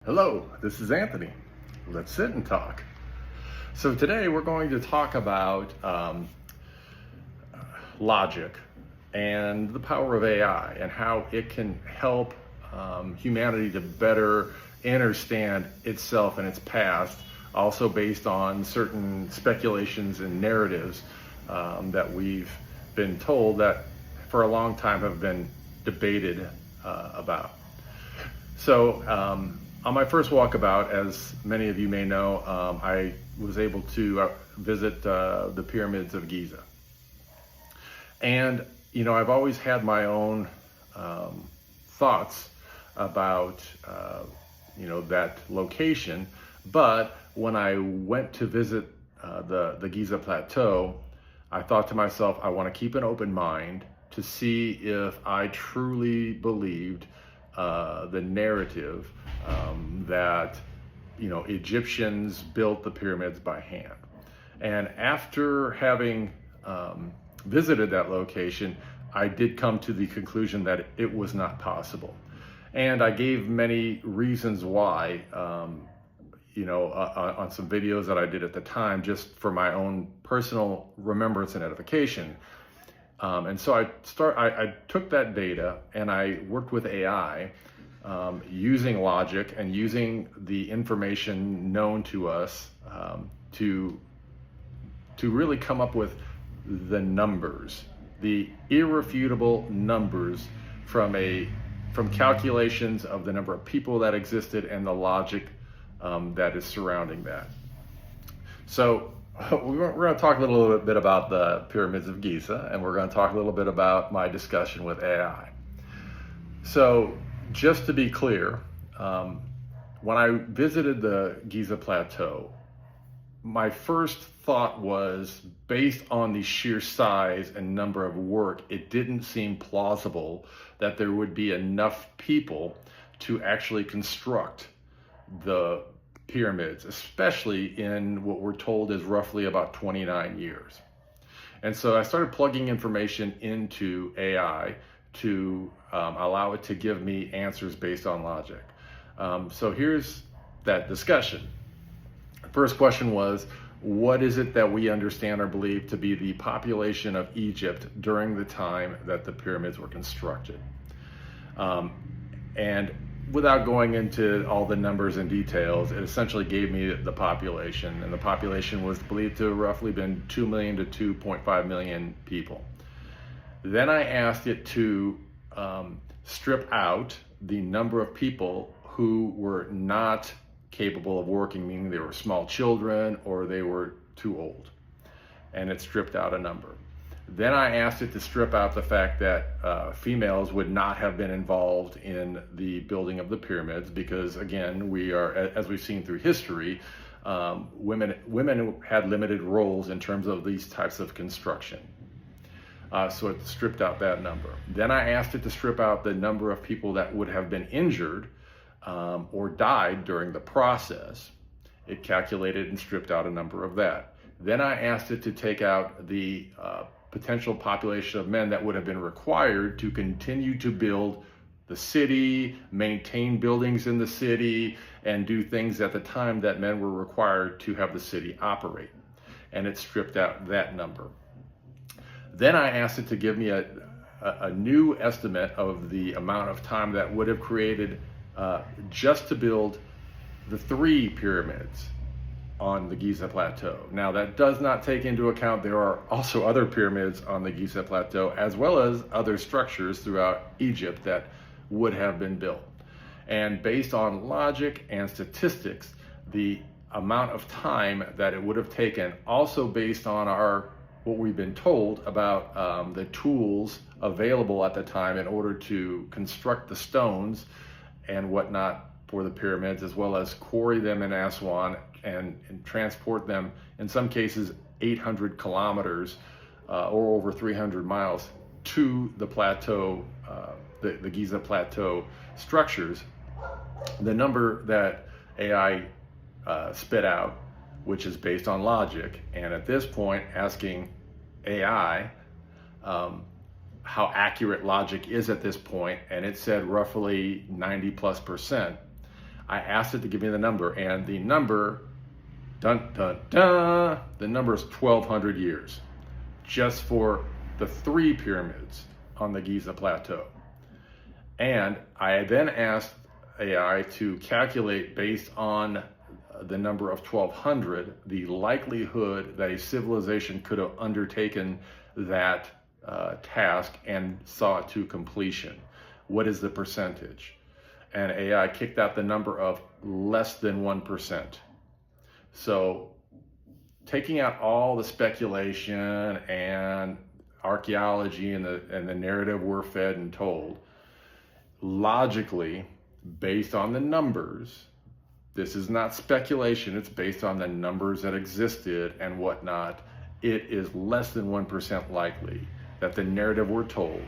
Hello, this is Anthony. Let's sit and talk. So today we're going to talk about logic and the power of AI and how it can help humanity to better understand itself and its past, also based on certain speculations and narratives that we've been told that for a long time have been debated about. So on my first walkabout, as many of you may know, I was able to visit the pyramids of Giza. And, you know, I've always had my own thoughts about, that location. But when I went to visit the Giza Plateau, I thought to myself, I want to keep an open mind to see if I truly believed the narrative that Egyptians built the pyramids by hand. And after having visited that location, I did come to the conclusion that it was not possible. And I gave many reasons why, on some videos that I did at the time, just for my own personal remembrance and edification. And so I took that data and I worked with AI, using logic and using the information known to us to really come up with the numbers, the irrefutable numbers from calculations of the number of people that existed and the logic that is surrounding that. So we're going to talk a little bit about the pyramids of Giza, and we're going to talk a little bit about my discussion with AI. So just to be clear, when I visited the Giza Plateau, my first thought was, based on the sheer size and number of work, it didn't seem plausible that there would be enough people to actually construct the pyramids, especially in what we're told is roughly about 29 years. And so I started plugging information into AI to allow it to give me answers based on logic. So here's that discussion. The first question was, what is it that we understand or believe to be the population of Egypt during the time that the pyramids were constructed? And without going into all the numbers and details, it essentially gave me the population, and the population was believed to have roughly been 2 million to 2.5 million people. Then I asked it to strip out the number of people who were not capable of working, meaning they were small children or they were too old, and it stripped out a number. Then I asked it to strip out the fact that females would not have been involved in the building of the pyramids, because again, we are, as we've seen through history, women had limited roles in terms of these types of construction. So it stripped out that number. Then I asked it to strip out the number of people that would have been injured or died during the process. It calculated and stripped out a number of that. Then I asked it to take out the potential population of men that would have been required to continue to build the city, maintain buildings in the city, and do things at the time that men were required to have the city operate. And it stripped out that number. Then I asked it to give me a new estimate of the amount of time that would have created just to build the 3 pyramids on the Giza Plateau. Now, that does not take into account there are also other pyramids on the Giza Plateau, as well as other structures throughout Egypt that would have been built. And based on logic and statistics, the amount of time that it would have taken, also based on what we've been told about the tools available at the time in order to construct the stones and whatnot for the pyramids, as well as quarry them in Aswan and transport them, in some cases 800 kilometers or over 300 miles to the plateau, the Giza Plateau structures. The number that AI spit out, which is based on logic, and at this point asking AI how accurate logic is at this point, and it said roughly 90+%. I asked it to give me the number, and the number, dun dun dun, the number is 1,200 years, just for the 3 pyramids on the Giza Plateau. And I then asked AI to calculate, based on the number of 1,200, the likelihood that a civilization could have undertaken that task and saw it to completion. What is the percentage? And AI kicked out the number of less than 1%. So taking out all the speculation and archaeology and the narrative we're fed and told, logically, based on the numbers, this is not speculation, it's based on the numbers that existed and whatnot, it is less than 1% likely that the narrative we're told,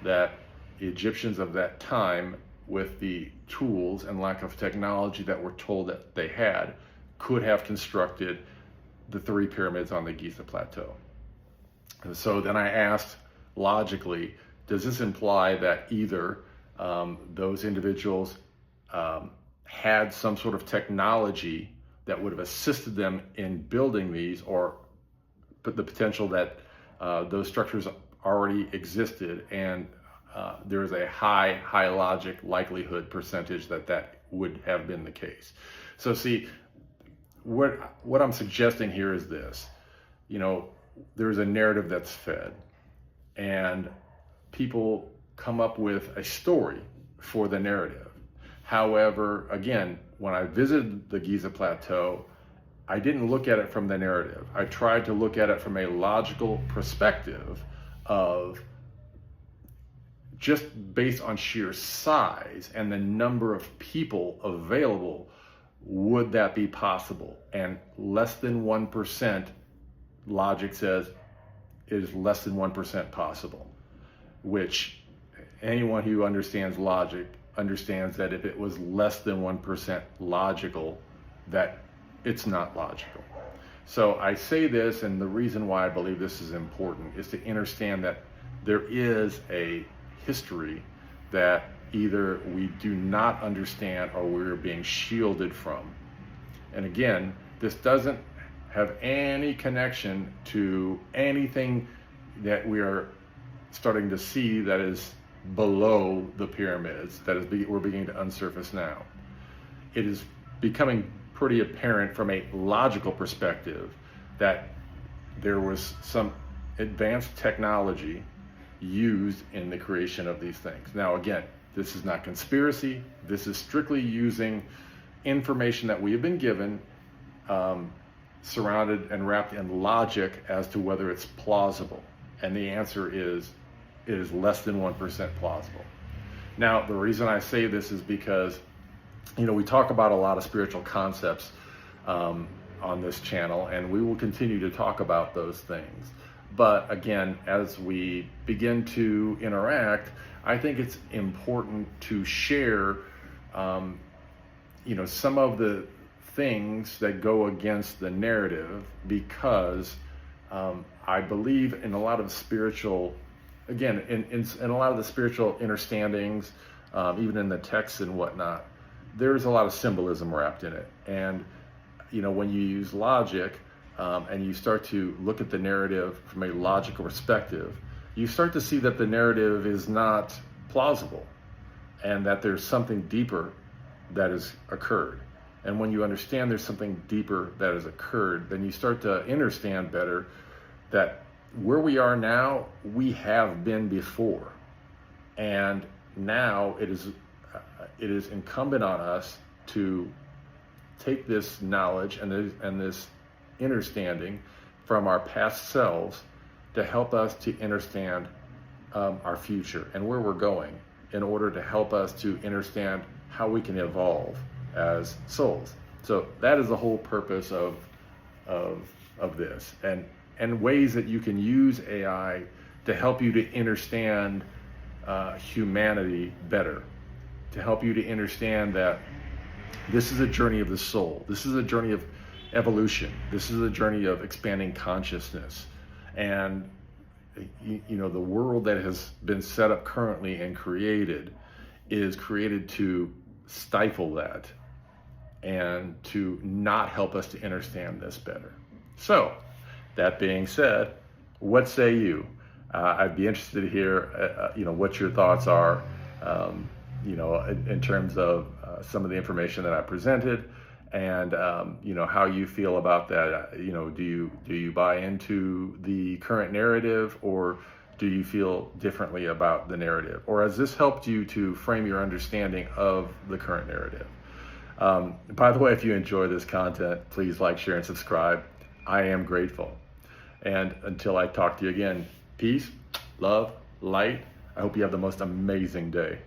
that the Egyptians of that time, with the tools and lack of technology that we're told that they had, could have constructed the 3 pyramids on the Giza Plateau. And so then I asked, logically, does this imply that either those individuals had some sort of technology that would have assisted them in building these, or the potential that those structures already existed, and there is a high logic likelihood percentage that would have been the case. So see, what I'm suggesting here is this: there's a narrative that's fed, and people come up with a story for the narrative. However, again, when I visited the Giza Plateau, I didn't look at it from the narrative. I tried to look at it from a logical perspective of, just based on sheer size and the number of people available, would that be possible? And less than 1%, logic says, it is less than 1% possible, which anyone who understands logic understands that if it was less than 1% logical, that it's not logical. So I say this, and the reason why I believe this is important is to understand that there is a history that either we do not understand or we're being shielded from. And again, this doesn't have any connection to anything that we are starting to see that is below the pyramids, that is we're beginning to unsurface now. It is becoming pretty apparent from a logical perspective that there was some advanced technology used in the creation of these things. Now again, this is not conspiracy, this is strictly using information that we have been given, surrounded and wrapped in logic as to whether it's plausible. And the answer is, it is less than 1% plausible. Now, the reason I say this is because, we talk about a lot of spiritual concepts on this channel, and we will continue to talk about those things. But again, as we begin to interact, I think it's important to share, some of the things that go against the narrative, because I believe in a lot of spiritual, again, in a lot of the spiritual understandings, even in the texts and whatnot, there's a lot of symbolism wrapped in it. And, when you use logic and you start to look at the narrative from a logical perspective, you start to see that the narrative is not plausible and that there's something deeper that has occurred. And when you understand there's something deeper that has occurred, then you start to understand better that where we are now, we have been before. And now it is incumbent on us to take this knowledge and this understanding from our past selves to help us to understand our future and where we're going, in order to help us to understand how we can evolve as souls. So that is the whole purpose of this, and ways that you can use AI to help you to understand humanity better, to help you to understand that this is a journey of the soul. This is a journey of evolution. This is a journey of expanding consciousness. And the world that has been set up currently and created is created to stifle that and to not help us to understand this better. So, that being said, what say you? I'd be interested to hear, what your thoughts are, in terms of some of the information that I presented, and how you feel about that. Do you buy into the current narrative, or do you feel differently about the narrative? Or has this helped you to frame your understanding of the current narrative? By the way, if you enjoy this content, please like, share, and subscribe. I am grateful. And until I talk to you again, peace, love, light. I hope you have the most amazing day.